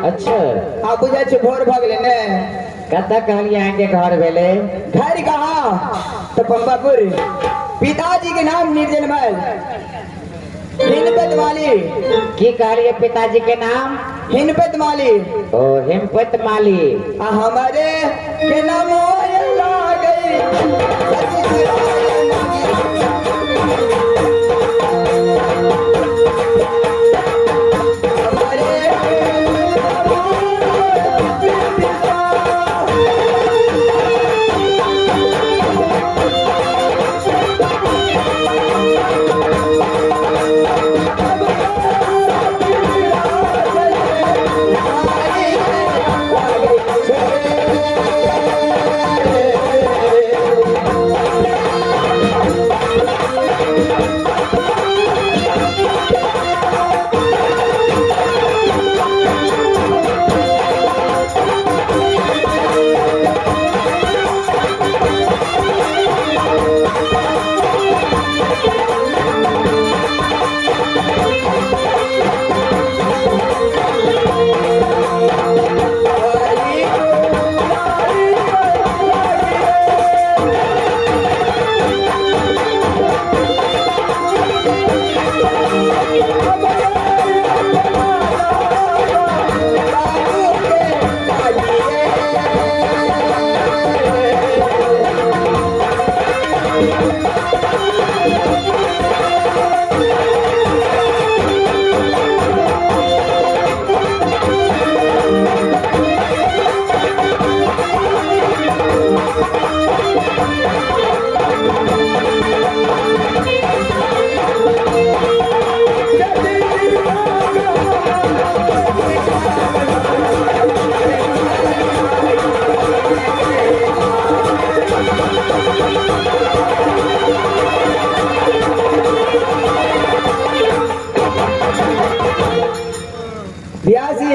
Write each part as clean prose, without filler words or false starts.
अच्छा आप बुझे छ भोर भ गेले ने कत कहलिए आगे घर भेले घर कहा तो पंपापुर पिताजी के नाम निर्जन महल हिनपत माली की कहलिए पिताजी के नाम हिनपत माली ओ हिमपत माली हमारे के नाम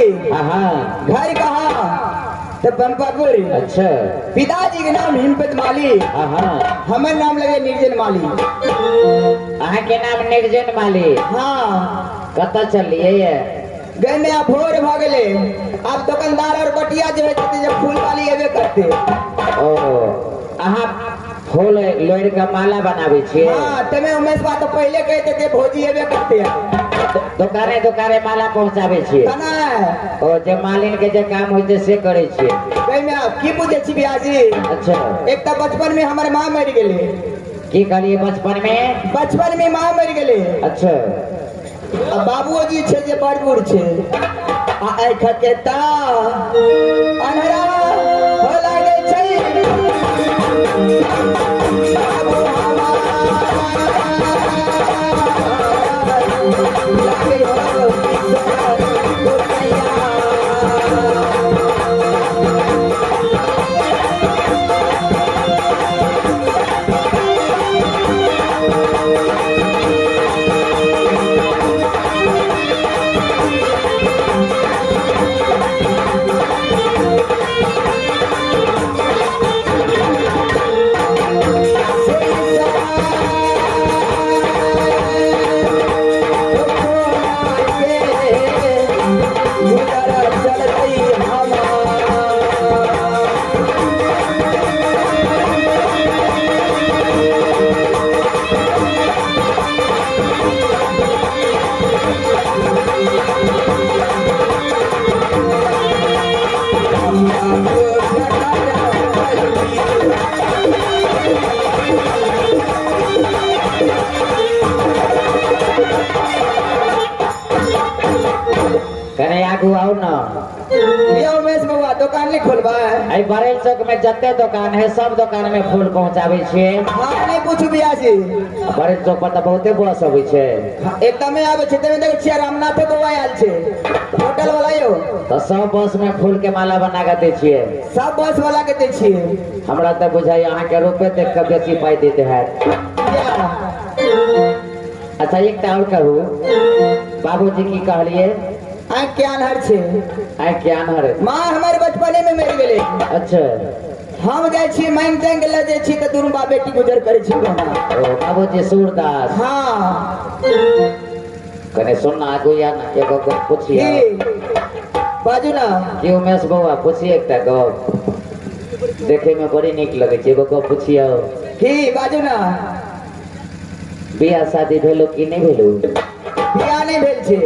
घर कहा तो पंपापुर। अच्छा पिताजी के नाम हिमपत माली हमारे नाम लगे निर्जन माली अहाँ के नाम निर्जन माली हाँ कत चलिए ये गए में आप भोर भ गए आप दुकानदार और बटिया जो है जब फूल वाली एबे करते ओ अहाँ फूल लोड़ का माला बनावे छिए हाँ तमे उमेश बात तो पहले कहते थे भोजी एबे करते हैं दुकाने दुकाने माला पहुंचावे छिए तना ओ जे मालिन के जे काम होते से करे छिए गए में आप की पूछे छी बियाजी। अच्छा एक तो बचपन में हमारे माँ मर गेले की कहलिए बचपन में माँ मर गेले। अच्छा आ बाबूजी छे जे बड़ बूढ़ छे आ आँख के ता अन्हरा हो लागे छै बाबू लागे हो गोसैया कने आगू आओ ना। ये उमेश बउआ दुकान नहीं खोलबा आई बरेल चौक में जत्ते दुकान है सब दुकान में फूल पहुंचाबे छे। हाँ नहीं पूछू बिया जी बरेल चौक पर तो बहुते बस होवे छे। एकदमे आबे छे तेमे देख छिया रामनाथ बउआ आयल छे होटल वाला यो तो सब बस में फूल के माला बना के दे छिए। सब बस वाला के दे छिए। हमरा तो बुझाई यहाँ के रुपए देख के बेसी पाई देते हैं। अच्छा एक और कहू बाबूजी की कहलिए आँख के अनहर छे आँख के अनहर माँ हमारे बचपने में मर गेले। अच्छा हम जाय छी मांग तेंग ले जाय छी त दुनु बा बेटी गुजर करे छी कोना। ओ बाबूजी सूरदास हाँ कने सुनना आगू या ना एगो को पूछिए बाजू ना कि उमेश बउआ पूछिए एकटा गप देखे में बड़ी निक लगे छे एगो को पूछिए की बाजू ना बियाह शादी भेलो कि नहीं भेलो। बियाह नहीं भेल छे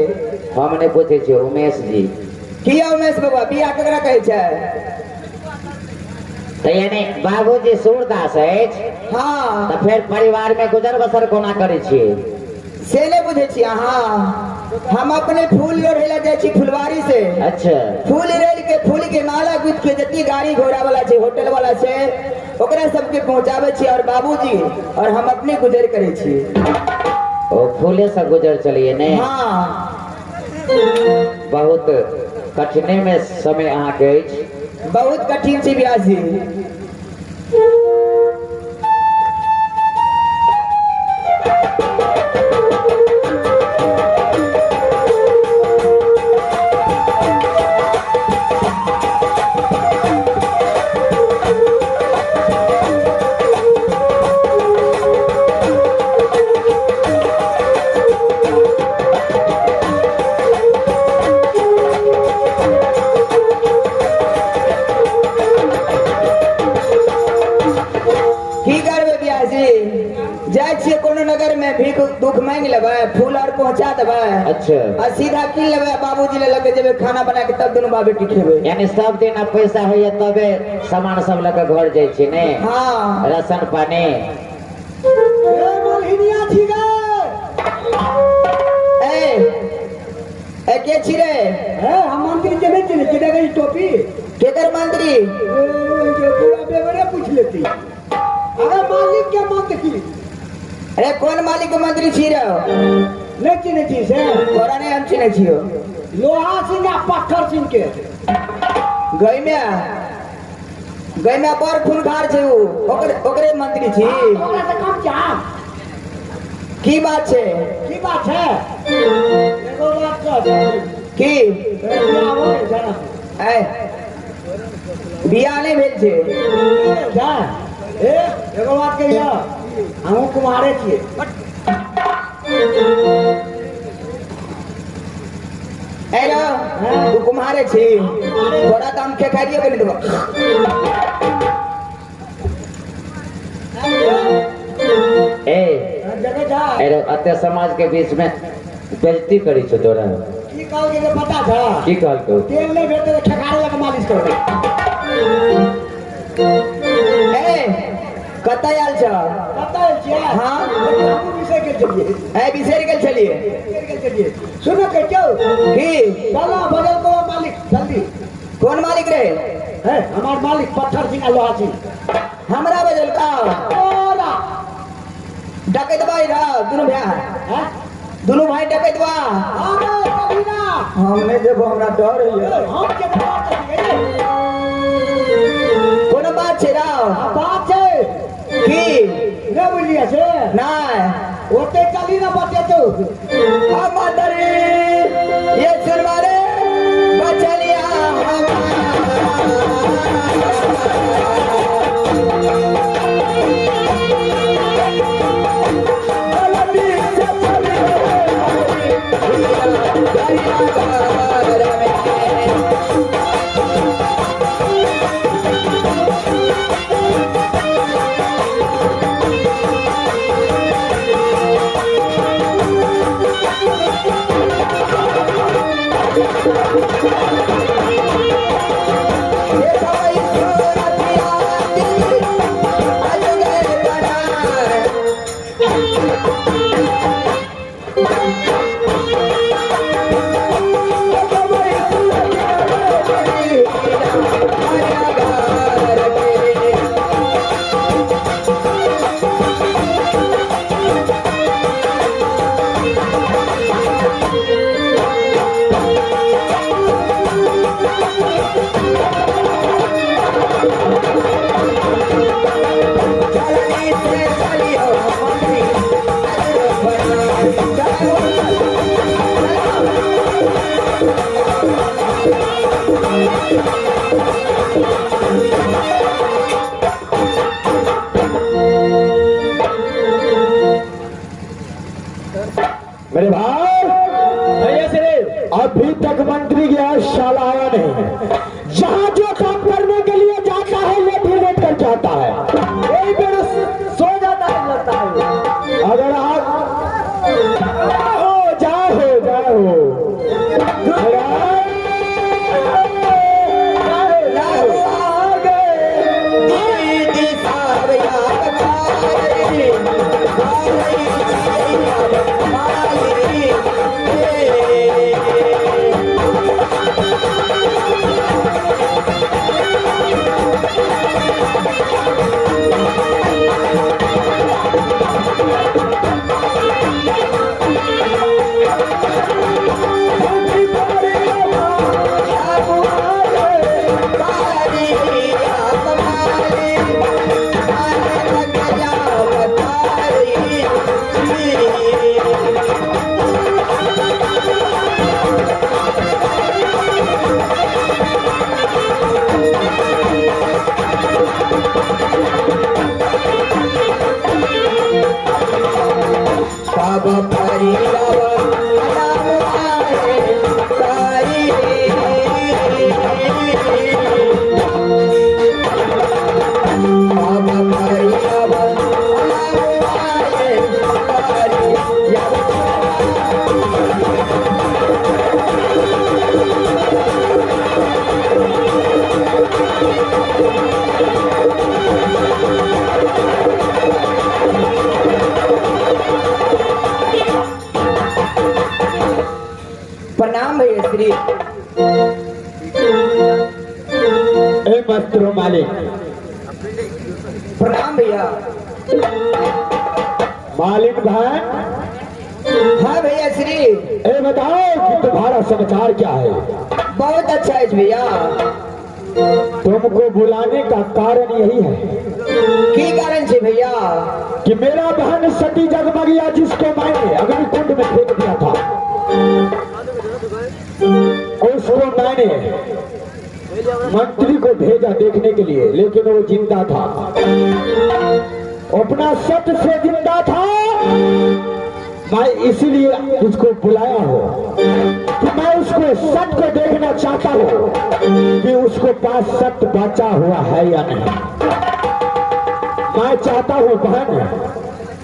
हमने पूछे छे उमेश जी किया उमेश बाबा बियाह केकरा कहै छै। तो यानी बाबूजी सूरदास है हाँ तो फिर परिवार में गुजर बसर कोना करे छे से नहीं बुझे छी अहाँ। हम अपने फूल लोढ़े जाय छी फुलवारी से। अच्छा फूल रेल के फूल के माला गुथ के जति गाड़ी घोड़ा वाला छे होटल वाला छे ओकरा सबके पहुंचाबे छी और बाबूजी और हम अपने गुजर करे छी। ओ फूले से गुजर चलिए ने। हाँ बहुत कठिने में समय अहाँ के अछि। बहुत कठिन छी ब्याह जी। जाय छियै कोनो नगर में भीख दुख मांग लेबै फूल और पहुंचा देबै। अच्छा आ सीधा किन लेबै बाबूजी ले लगे जेबै खाना बना के तब दुनू बा बेटी खेबै। यानी सब दिन अब पैसा है तबे सामान सब लेके घर जाय छी ने। हाँ राशन पानी ए मोलहिनिया छी गे ए के छी रे ए हम मंत्री जेबे छी के देगे टोपी केकर मंत्री पूरा बेवरे पूछ लेती। अरे मालिक के मंत्री अरे कौन मालिक के मंत्री छी रे नहीं चिन्हे छी से तोरा नहीं हम चिन्हे छियो लोहा सिंह आ पत्थर सिंह के गई में बड़ खूनखार छै उ ओकरे मंत्री छी। तोरा से कम चाह की बात छै एगो बात कह की ए बियाह नहीं भेल छै जा ए एगो बात कहिया हम कुमारे छिए हेलो तू कुमारे छी थोड़ा तो हम के खाइए के नहीं देबो ए अरे अत्य समाज के बीच में बेइज्जती करी छ तोरा की कहल के पता था की कहल को तेल नहीं भेटे तो ठेकारे लगा मालिश कर कतय आयल छ कतय छियै हाँ हमहूँ बिसरि गेल छलियै ऐ बिसरि गेल छलिए बिसरि गेल छलियै सुनो के क्यों की गला बदल को मालिक जल्दी कौन मालिक रहे है हमार मालिक पत्थर सिंह लोहा सिंह हमरा बदल का ओला डकैत भाई रहा दोनों भाई हैं दोनों भाई डकैत बा अरे कभी ना हमने जब हमरा डर है हम के बात है कोनो बात छै राव बात है की न बुझलिए से नहीं ओते चली ना बते तो हम मातरी ये सुन मारे बचलिया मेरे भाई अभी तक मंत्री गया शाला आया नहीं। जहाँ जो काम करने के लिए जाता है ये भी लेट कर जाता है, यही मेरा सो जाता है लगता है। अगर आप जाओ प्रणाम भैया श्री। ए मस्त्रो मालिक, प्रणाम भैया। मालिक भाई, हाँ भैया श्री। ए बताओ कि तुम्हारा समाचार क्या है? बहुत अच्छा है भैया। तुमको बुलाने का कारण यही है की कारण से भैया? कि मेरा बहन सती जगमगिया जिसको मैंने अग्निकुंड में फेंक दिया था, उसको मैंने मंत्री को भेजा देखने के लिए, लेकिन वो जिंदा था, अपना सत्य से जिंदा था। मैं इसीलिए उसको बुलाया हूँ कि मैं उसको सत्य को देखना चाहता हूँ कि उसको पास सत्य बचा हुआ है या नहीं। मैं चाहता हूँ बहन,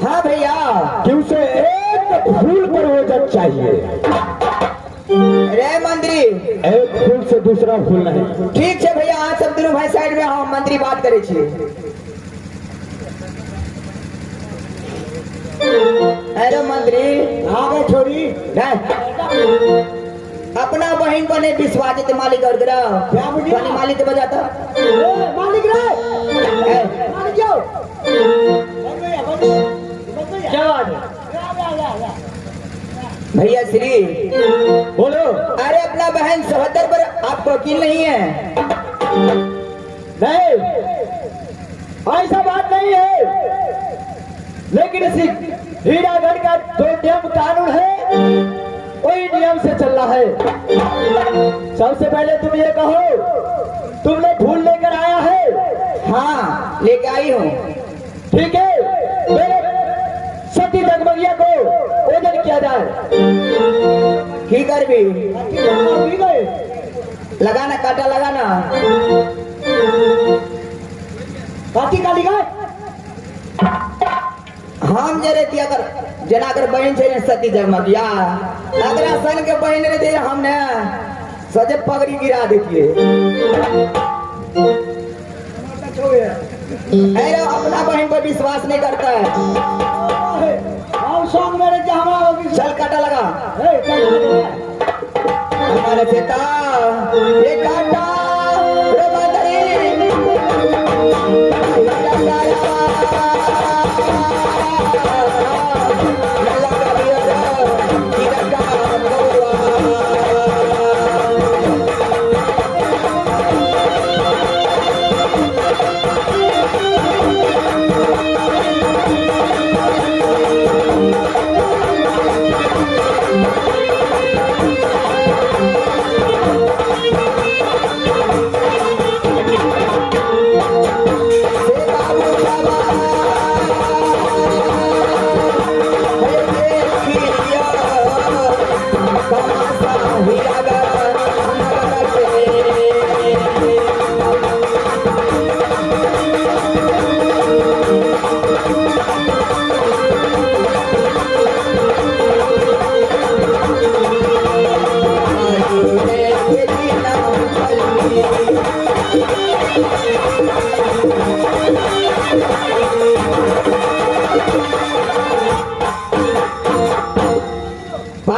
हाँ भैया, कि उसे एक फूल पर वजन चाहिए। रे मंत्री, एक फूल से दूसरा फूल नहीं। ठीक है भैया, आज सब दोनों भाई साइड में हम मंत्री बात करे छे। अरे मंत्री आगे छोड़ी नहीं, अपना बहन को नहीं विश्वास है मालिक और गिरा क्या बुझिया? पानी मालिक के बजाता मालिक रे ए, मालिक जाओ क्या बात है? भैया श्री बोलो। अरे अपना बहन सहोदर पर आपको वकील नहीं है? नहीं, ऐसा बात नहीं है, लेकिन इसी हीरागढ़ का जो नियम कानून है वही नियम से चल रहा है। सबसे पहले तुम ये कहो, तुमने फूल लेकर आया है? हाँ लेके आई हूँ। ठीक है, मेरे सती जगमगिया को ओजन किया जाए। की कर भी भी गए लगाना, काटा लगाना। काटी काटी गए हम जरे दिया कर जनाकर बहन से सती जगमगिया अगर सन के बहन रे दे हमने सजे पगड़ी गिरा देती अरे अपना बहन पर विश्वास नहीं करता है। हम सॉन्ग मेरे जहाँ होगी चल काटा लगा हमारे पिता ये काटा रे मादरी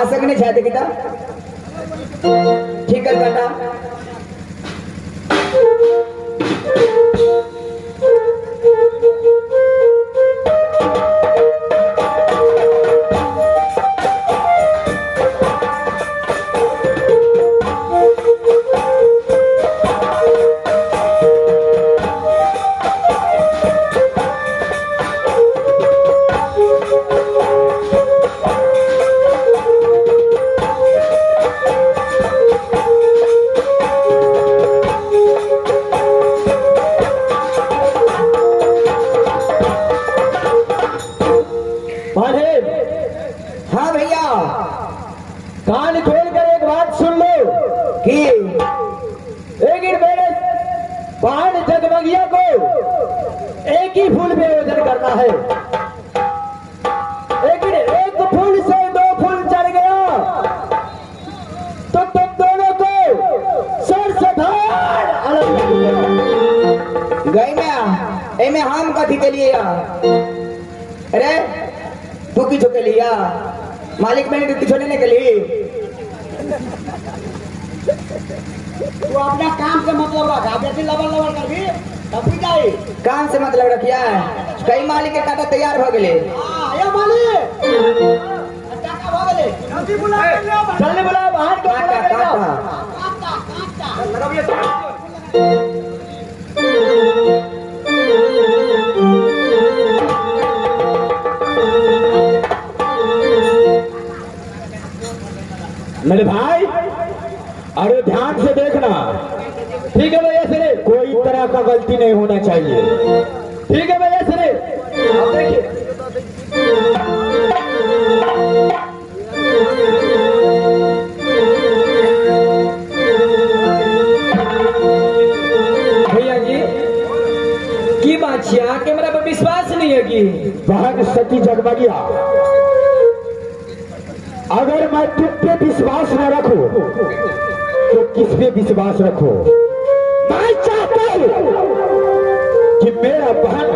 सकने चाहते किता ठीक है बेटा हाँ भैया कान खोल कर एक बात सुन लो कि एक ही मेरे पान जगमगिया को एक ही फूल पे ओजन करना है। एक फूल से दो फूल चढ़ गया तो तुम दोनों को सर से धार अलग कर दूंगा। गई में एमे हम कथी के लिए अरे तू किसो के लिया मालिक मैंने तू किसो लेने के लिए तू अपना काम से मतलब रखा जैसे लबर लबर कर भी तब भी जाए काम से मतलब रखिया है कई मालिक के काटा तैयार हो गए ये मालिक टाका भागले जल्दी बुला चलने बोला बाहर को काटा काटा काटा काटा मेरे भाई अरे ध्यान से देखना ठीक है भैया सरे कोई तरह का गलती नहीं होना चाहिए ठीक है भैया सरे अब देखिए भैया जी की बात के मेरा पर विश्वास नहीं है कि बहन सती जगमगिया अगर मैं तुम पे विश्वास न रखूं तो किस पे विश्वास रखो। मैं चाहता हूं कि मेरा बहन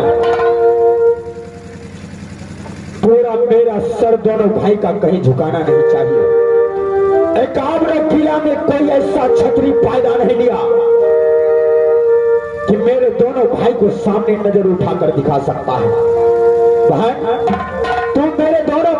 पूरा सर दोनों भाई का कहीं झुकाना नहीं चाहिए। एकाम्र किला में कोई ऐसा छतरी पैदा नहीं लिया कि मेरे दोनों भाई को सामने नजर उठाकर दिखा सकता है। बहन, तुम मेरे दोनों